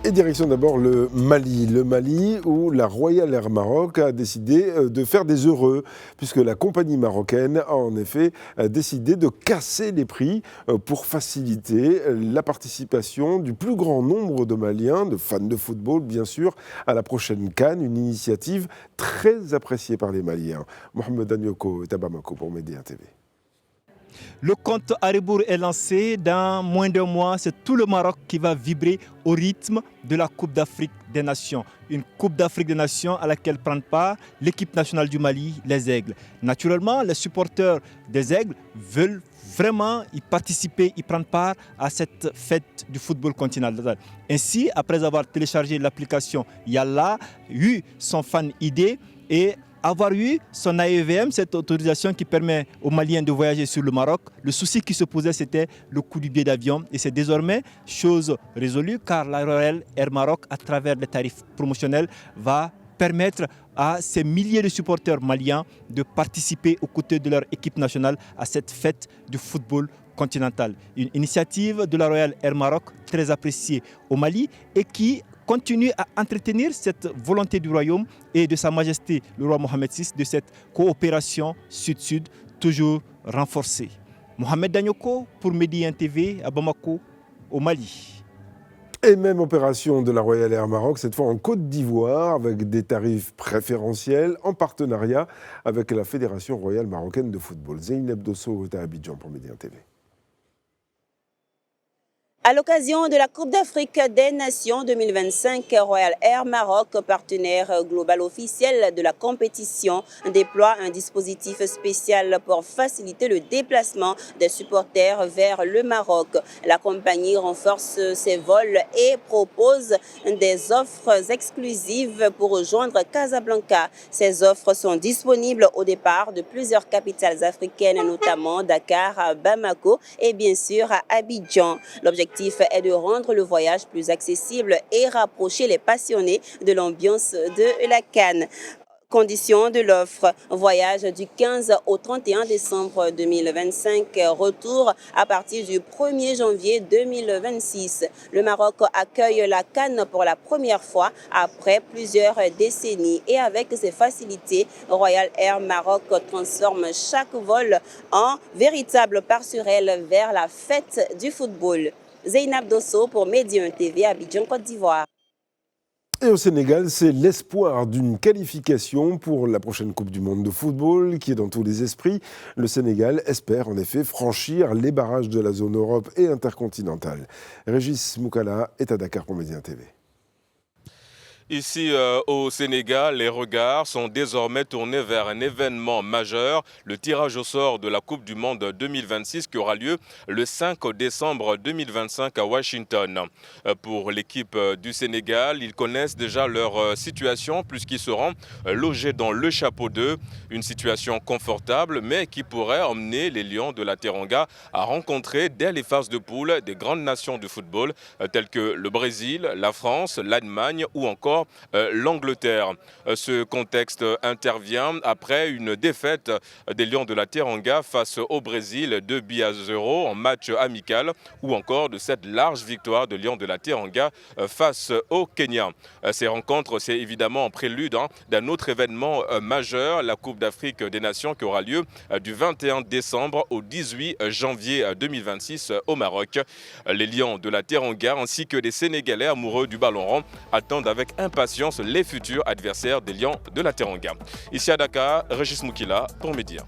Et direction d'abord le Mali. Le Mali où la Royal Air Maroc a décidé de faire des heureux, puisque la compagnie marocaine a en effet décidé de casser les prix pour faciliter la participation du plus grand nombre de Maliens, de fans de football bien sûr, à la prochaine CAN, une initiative très appréciée par les Maliens. Mohamed Anyoko est à Bamako pour Média TV. Le compte à rebours est lancé. Dans moins d'un mois, c'est tout le Maroc qui va vibrer au rythme de la Coupe d'Afrique des Nations. Une Coupe d'Afrique des Nations à laquelle prennent part l'équipe nationale du Mali, les Aigles. Naturellement, les supporters des Aigles veulent vraiment y participer, y prendre part à cette fête du football continental. Ainsi, après avoir téléchargé l'application Yalla, eu son fan ID et avoir eu son AEVM, cette autorisation qui permet aux Maliens de voyager sur le Maroc, le souci qui se posait, c'était le coût du billet d'avion. Et c'est désormais chose résolue car la Royal Air Maroc, à travers les tarifs promotionnels, va permettre à ces milliers de supporters maliens de participer aux côtés de leur équipe nationale à cette fête du football continental. Une initiative de la Royal Air Maroc très appréciée au Mali et qui continue à entretenir cette volonté du royaume et de Sa Majesté le roi Mohamed VI de cette coopération sud-sud toujours renforcée. Mohamed Danyoko pour Média TV à Bamako, au Mali. Et même opération de la Royal Air Maroc, cette fois en Côte d'Ivoire, avec des tarifs préférentiels en partenariat avec la Fédération royale marocaine de football. Zeynep Dosso est à Abidjan pour Média TV. À l'occasion de la Coupe d'Afrique des Nations 2025, Royal Air Maroc, partenaire global officiel de la compétition, déploie un dispositif spécial pour faciliter le déplacement des supporters vers le Maroc. La compagnie renforce ses vols et propose des offres exclusives pour rejoindre Casablanca. Ces offres sont disponibles au départ de plusieurs capitales africaines, notamment Dakar, Bamako et bien sûr à Abidjan. L'objectif est de rendre le voyage plus accessible et rapprocher les passionnés de l'ambiance de la CAN. Conditions de l'offre, voyage du 15 au 31 décembre 2025, retour à partir du 1er janvier 2026. Le Maroc accueille la CAN pour la première fois après plusieurs décennies et avec ses facilités, Royal Air Maroc transforme chaque vol en véritable passerelle vers la fête du football. Zeynep Dosso pour Média TV, Abidjan, Côte d'Ivoire. Et au Sénégal, c'est l'espoir d'une qualification pour la prochaine Coupe du Monde de football qui est dans tous les esprits. Le Sénégal espère en effet franchir les barrages de la zone Europe et intercontinentale. Régis Moukala est à Dakar pour Média TV. Ici au Sénégal, les regards sont désormais tournés vers un événement majeur, le tirage au sort de la Coupe du Monde 2026 qui aura lieu le 5 décembre 2025 à Washington. Pour l'équipe du Sénégal, ils connaissent déjà leur situation puisqu'ils seront logés dans le chapeau 2, une situation confortable mais qui pourrait emmener les Lions de la Teranga à rencontrer dès les phases de poule des grandes nations du football telles que le Brésil, la France, l'Allemagne ou encore l'Angleterre. Ce contexte intervient après une défaite des Lions de la Teranga face au Brésil 2-0 en match amical ou encore de cette large victoire de Lions de la Teranga face au Kenya. Ces rencontres, c'est évidemment en prélude d'un autre événement majeur, la Coupe d'Afrique des Nations qui aura lieu du 21 décembre au 18 janvier 2026 au Maroc. Les Lions de la Teranga ainsi que les Sénégalais amoureux du ballon rond attendent avec impatience les futurs adversaires des Lions de la Teranga. Ici à Dakar, Régis Moukila pour Média.